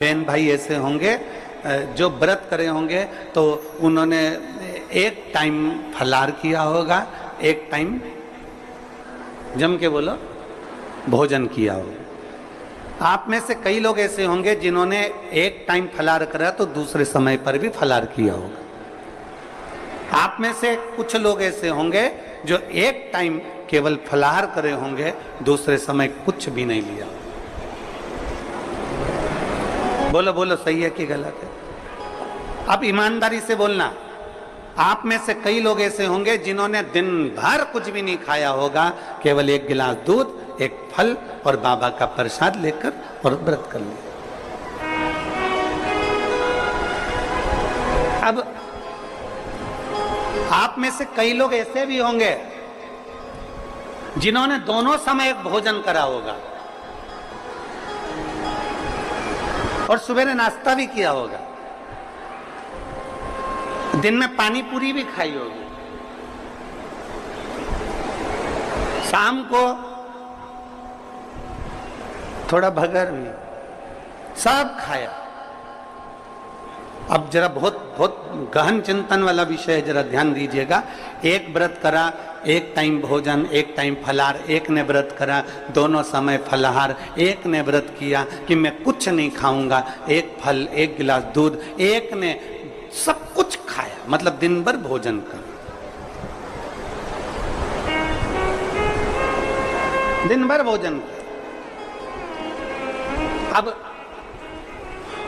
बहन भाई ऐसे होंगे जो व्रत करे होंगे तो उन्होंने एक टाइम फलाहार किया होगा, एक टाइम जम के बोलो भोजन किया होगा। आप में से कई लोग ऐसे होंगे जिन्होंने एक टाइम फलाहार करा तो दूसरे समय पर भी फलाहार किया होगा। आप में से कुछ लोग ऐसे होंगे जो एक टाइम केवल फलाहार करे होंगे, दूसरे समय कुछ भी नहीं लिया होगा। बोलो बोलो, सही है कि गलत है? अब ईमानदारी से बोलना। आप में से कई लोग ऐसे होंगे जिन्होंने दिन भर कुछ भी नहीं खाया होगा, केवल एक गिलास दूध, एक फल और बाबा का प्रसाद लेकर और व्रत कर लिया। अब आप में से कई लोग ऐसे भी होंगे जिन्होंने दोनों समय भोजन करा होगा और सवेरे नाश्ता भी किया होगा, दिन में पानी पूरी भी खाई होगी, शाम को थोड़ा भगर भी, सब खाया। अब जरा बहुत गहन चिंतन वाला विषय है, जरा ध्यान दीजिएगा। एक व्रत करा, एक टाइम भोजन, एक टाइम फलाहार, एक ने व्रत करा दोनों समय फलाहार, एक ने व्रत किया कि मैं कुछ नहीं खाऊंगा, एक फल, एक गिलास दूध, एक ने सब कुछ खाया, मतलब दिन भर भोजन कर, दिन भर भोजन कर। अब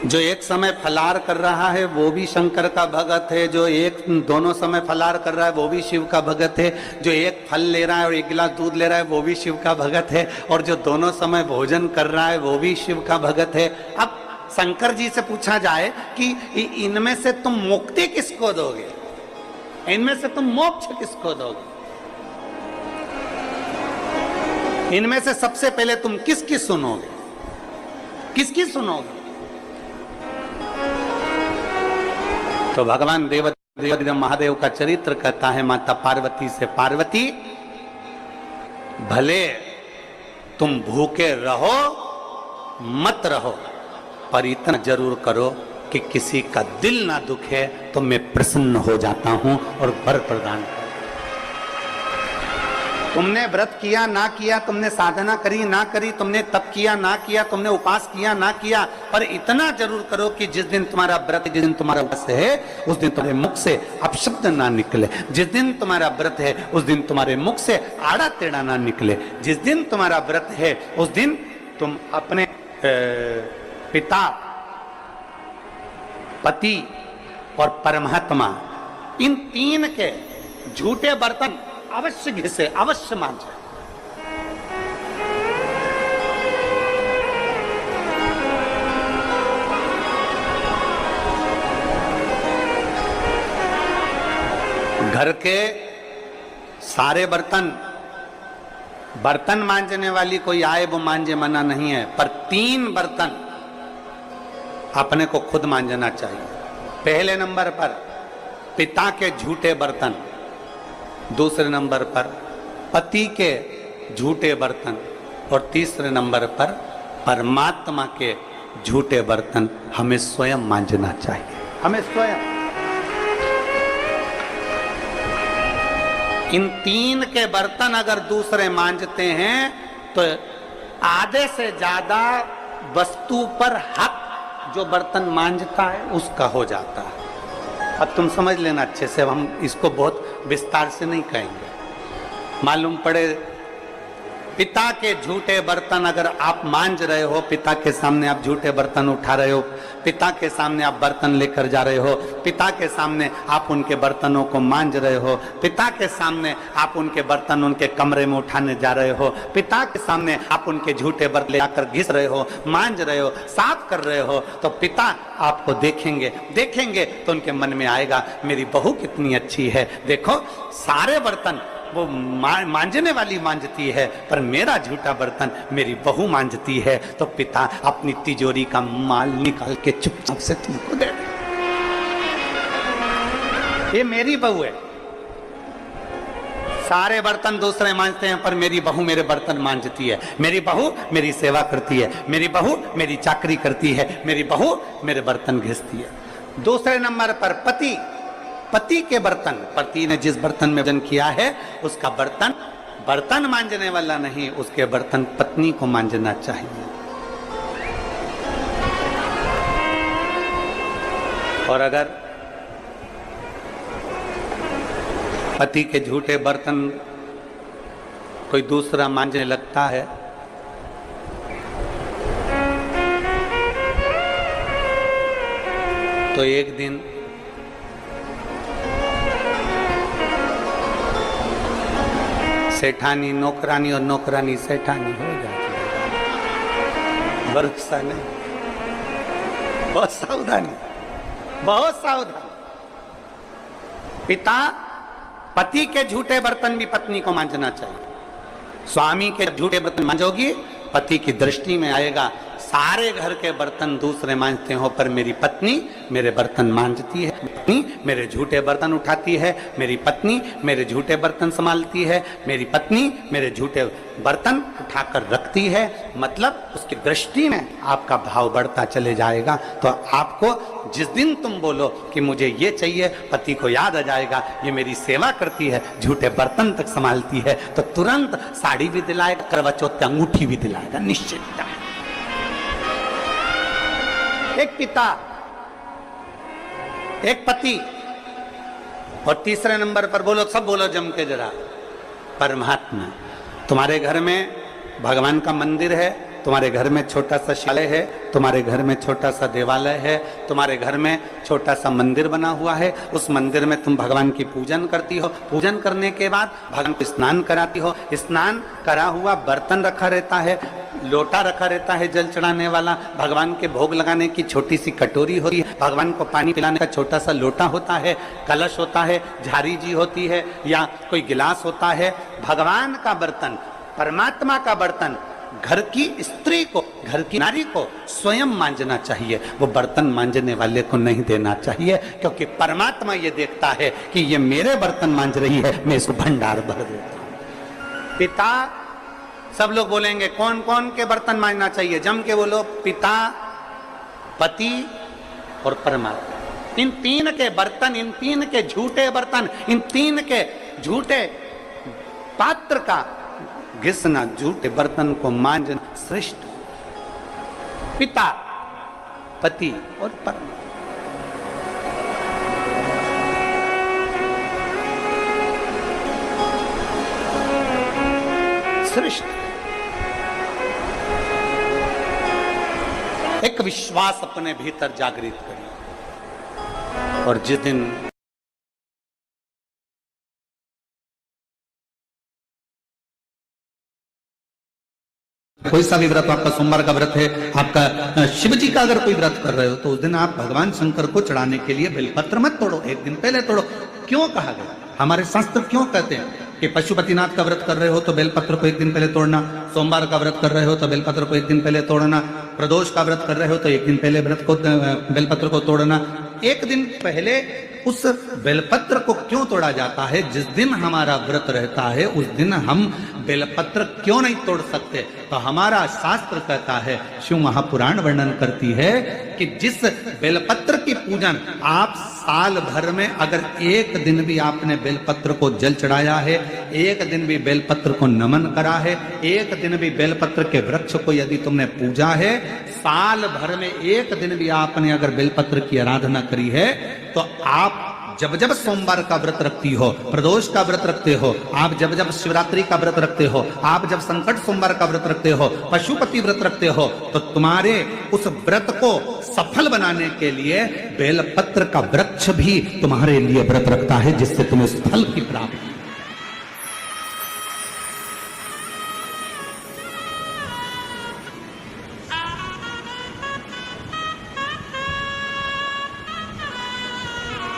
जो एक समय फलाहार कर रहा है वो भी शंकर का भगत है, जो एक दोनों समय फलाहार कर रहा है वो भी शिव का भगत है, जो एक फल ले रहा है और एक गिलास दूध ले रहा है वो भी शिव का भगत है, और जो दोनों समय भोजन कर रहा है वो भी शिव का भगत है। अब शंकर जी से पूछा जाए कि इनमें से तुम मुक्ति किसको दोगे, इनमें से तुम मोक्ष किसको दोगे, इनमें से सबसे पहले तुम किसकी सुनोगे, किसकी सुनोगे? तो भगवान देव महादेव का चरित्र कहता है माता पार्वती से, पार्वती भले तुम भूखे रहो मत रहो, पर इतना जरूर करो कि किसी का दिल ना दुखे, तो मैं प्रसन्न हो जाता हूं और वर प्रदान कर। तुमने व्रत किया ना किया, तुमने साधना करी ना करी, तुमने तप किया ना किया, तुमने उपास किया ना किया, पर इतना जरूर करो कि जिस दिन तुम्हारा व्रत, जिस दिन तुम्हारा उपवास है, उस दिन तुम्हारे मुख से अपशब्द ना निकले। जिस दिन तुम्हारा व्रत है उस दिन तुम्हारे मुख से आड़ा टेढ़ा ना निकले। जिस दिन तुम्हारा व्रत है उस दिन तुम अपने पिता, पति और परमात्मा, इन तीन के झूठे बर्तन अवश्य घिसे, अवश्य मांझे। घर के सारे बर्तन मांजने वाली कोई आए वो मांजे, मना नहीं है, पर 3 बर्तन अपने को खुद मांजना चाहिए। पहले नंबर पर पिता के झूठे बर्तन, दूसरे नंबर पर पति के झूठे बर्तन, और तीसरे नंबर पर परमात्मा के झूठे बर्तन हमें स्वयं मांजना चाहिए, हमें स्वयं। इन 3 के बर्तन अगर दूसरे मांजते हैं तो आधे से ज्यादा वस्तु पर हक जो बर्तन मांजता है उसका हो जाता है। अब तुम समझ लेना अच्छे से, हम इसको बहुत विस्तार से नहीं कहेंगे। मालूम पड़े पिता के झूठे बर्तन अगर आप मांज रहे हो, पिता के सामने आप झूठे बर्तन उठा रहे हो, पिता के सामने आप बर्तन लेकर जा रहे हो, पिता के सामने आप उनके बर्तनों को मांज रहे हो, पिता के सामने आप उनके बर्तन उनके कमरे में उठाने जा रहे हो, पिता के सामने आप उनके झूठे बर्तन लाकर घिस रहे हो, मांज रहे हो, साफ कर रहे हो, तो पिता आपको देखेंगे तो उनके मन में आएगा मेरी बहू कितनी अच्छी है, देखो सारे बर्तन वो मांजने वाली मांजती है, पर मेरा झूठा बर्तन मेरी बहू मांजती है। तो पिता अपनी तिजोरी का माल निकाल के चुपचाप से तुमको दे दे, ये मेरी बहू है। सारे बर्तन दूसरे मांजते हैं, पर मेरी बहू मेरे बर्तन मांजती है, मेरी बहू मेरी सेवा करती है, मेरी बहू मेरी चाकरी करती है, मेरी बहू मेरे बर्तन घिसती है। दूसरे नंबर पर पति, पति के बर्तन, पति ने जिस बर्तन में भोजन किया है उसका बर्तन बर्तन मांजने वाला नहीं, उसके बर्तन पत्नी को मांजना चाहिए। और अगर पति के झूठे बर्तन कोई दूसरा मांजने लगता है तो एक दिन सेठानी नौकरानी और नौकरानी सेठानी हो जाती है। वर्षा नहीं, बहुत सावधानी, बहुत सावधान। पिता, पति के झूठे बर्तन भी पत्नी को मांजना चाहिए। स्वामी के झूठे बर्तन मांजोगी, पति की दृष्टि में आएगा सारे घर के बर्तन दूसरे मांजते हो, पर मेरी पत्नी मेरे बर्तन मांजती है, पत्नी मेरे झूठे बर्तन उठाती है, मेरी पत्नी मेरे झूठे बर्तन संभालती है, मेरी पत्नी मेरे झूठे बर्तन उठाकर रखती है। मतलब उसकी दृष्टि में आपका भाव बढ़ता चले जाएगा। तो आपको जिस दिन तुम बोलो कि मुझे ये चाहिए, पति को याद आ जाएगा ये मेरी सेवा करती है, झूठे बर्तन तक संभालती है, तो तुरंत साड़ी भी दिलाएगा, करवा चौथ की अंगूठी भी दिलाएगा, निश्चित। एक पिता, एक पति, और तीसरे नंबर पर बोलो, सब बोलो जम के जरा, परमात्मा। तुम्हारे घर में भगवान का मंदिर है, तुम्हारे घर में छोटा सा शिवालय है, तुम्हारे घर में छोटा सा देवालय है, तुम्हारे घर में छोटा सा मंदिर बना हुआ है, उस मंदिर में तुम भगवान की पूजन करती हो, पूजन करने के बाद भगवान को स्नान कराती हो, स्नान करा हुआ बर्तन रखा रहता है, लोटा रखा रहता है जल चढ़ाने वाला, भगवान के भोग लगाने की छोटी सी कटोरी होती है, भगवान को पानी पिलाने का छोटा सा लोटा होता है, कलश होता है, झारी जी होती है, या कोई गिलास होता है। भगवान का बर्तन, परमात्मा का बर्तन घर की स्त्री को, घर की नारी को स्वयं मांजना चाहिए, वो बर्तन मांजने वाले को नहीं देना चाहिए, क्योंकि परमात्मा ये देखता है कि ये मेरे बर्तन मांज रही है, मैं इसको भंडार भर देता हूं। पिता, सब लोग बोलेंगे कौन कौन के बर्तन मांजना चाहिए, जम के बोलो, पिता, पति और परमात्मा। इन तीन के बर्तन, इन तीन के झूठे बर्तन, इन तीन के झूठे पात्र का घिसना, झूठे बर्तन को मांजना श्रेष्ठ। पिता, पति और परमात्मा। श्रेष्ठ। एक विश्वास अपने भीतर जागृत करिए, और जिस दिन कोई सा भी व्रत, आपका सोमवार का व्रत है, आपका शिव जी का अगर कोई व्रत कर रहे हो, तो उस दिन आप भगवान शंकर को चढ़ाने के लिए बेलपत्र मत तोड़ो, एक दिन पहले तोड़ो। क्यों कहा गया? हमारे शास्त्र क्यों कहते हैं कि पशुपतिनाथ का व्रत कर रहे हो तो बेलपत्र को एक दिन पहले तोड़ना, सोमवार का व्रत कर रहे हो तो बेलपत्र को एक दिन पहले तोड़ना, प्रदोष का व्रत कर रहे हो तो एक दिन पहले बेलपत्र को तोड़ना। एक दिन पहले उस बेलपत्र को क्यों तोड़ा जाता है? जिस दिन हमारा व्रत रहता है उस दिन हम बेलपत्र क्यों नहीं तोड़ सकते? तो हमारा शास्त्र कहता है, शिव महापुराण वर्णन करती है कि जिस बेलपत्र की पूजन आप साल भर में अगर एक दिन भी आपने बेलपत्र को जल चढ़ाया है, एक दिन भी बेलपत्र को नमन करा है, एक दिन भी बेलपत्र के वृक्ष को यदि तुमने पूजा है, साल भर में एक दिन भी आपने अगर बेलपत्र की आराधना करी है, तो आप जब जब सोमवार का व्रत रखती हो, प्रदोष का व्रत रखते हो, आप जब जब शिवरात्रि का व्रत रखते हो, आप जब संकट सोमवार का व्रत रखते हो, पशुपति व्रत रखते हो, तो तुम्हारे उस व्रत को सफल बनाने के लिए बेलपत्र का वृक्ष भी तुम्हारे लिए व्रत रखता है, जिससे तुम्हें उस फल की प्राप्ति।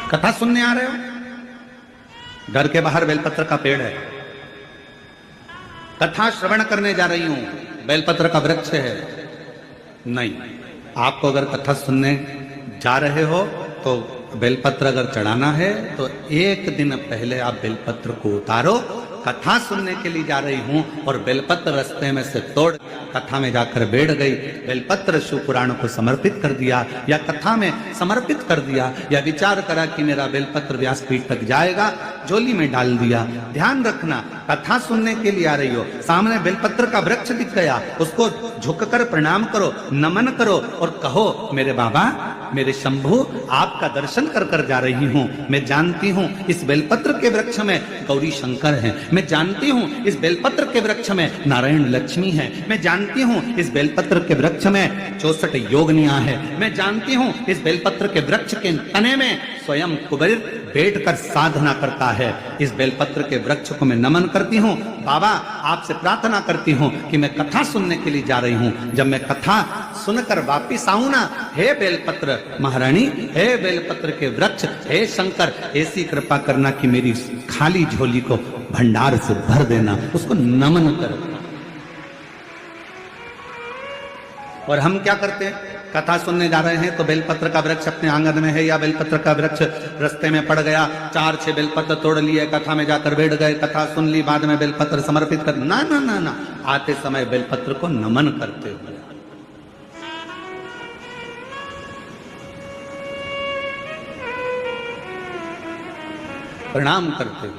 कथा सुनने आ रहे हो? घर के बाहर बेलपत्र का पेड़ है, कथा श्रवण करने जा रही हूं, बेलपत्र का वृक्ष है। नहीं, आपको अगर कथा सुनने जा रहे हो तो बेलपत्र अगर चढ़ाना है तो एक दिन पहले आप बेलपत्र को उतारो कथा सुनने के लिए जा रही हूं और बेलपत्र रास्ते में से तोड़ कथा में जाकर बैठ गई। बेलपत्र शिव पुराण को समर्पित कर दिया या कथा में समर्पित कर दिया या विचार करा कि मेरा बेलपत्र व्यासपीठ तक जाएगा, झोली में डाल दिया। ध्यान रखना, कथा सुनने के लिए आ रही हो, सामने बेलपत्र का वृक्ष दिख गया, उसको झुककर प्रणाम करो, नमन करो और कहो मेरे बाबा, मेरे शंभु, आपका दर्शन कर कर जा रही हूं। मैं जानती हूं इस बेलपत्र के वृक्ष में गौरी शंकर हैं, मैं जानती हूं इस बेलपत्र के वृक्ष में नारायण लक्ष्मी है, मैं जानती हूं इस बेलपत्र के वृक्ष में 64 योगनियां है, मैं जानती हूं इस बेलपत्र के वृक्ष के तने में स्वयं कुबेर बैठकर साधना करता है। इस बेलपत्र के वृक्ष को मैं नमन करती हूँ। बाबा, आपसे प्रार्थना करती हूँ कि मैं कथा सुनने के लिए जा रही हूँ, जब मैं कथा सुनकर वापिस आऊं ना, हे बेलपत्र महारानी, हे बेलपत्र के वृक्ष, हे शंकर, ऐसी कृपा करना कि मेरी खाली झोली को भंडार से भर देना, उसको नमन कर। और हम क्या करते हैं, कथा सुनने जा रहे हैं तो बेलपत्र का वृक्ष अपने आंगन में है या बेलपत्र का वृक्ष रास्ते में पड़ गया, 4-6 बेलपत्र तोड़ लिए, कथा में जाकर बैठ गए, कथा सुन ली, बाद में बेलपत्र समर्पित कर, ना ना ना ना, आते समय बेलपत्र को नमन करते हुए, प्रणाम करते हुए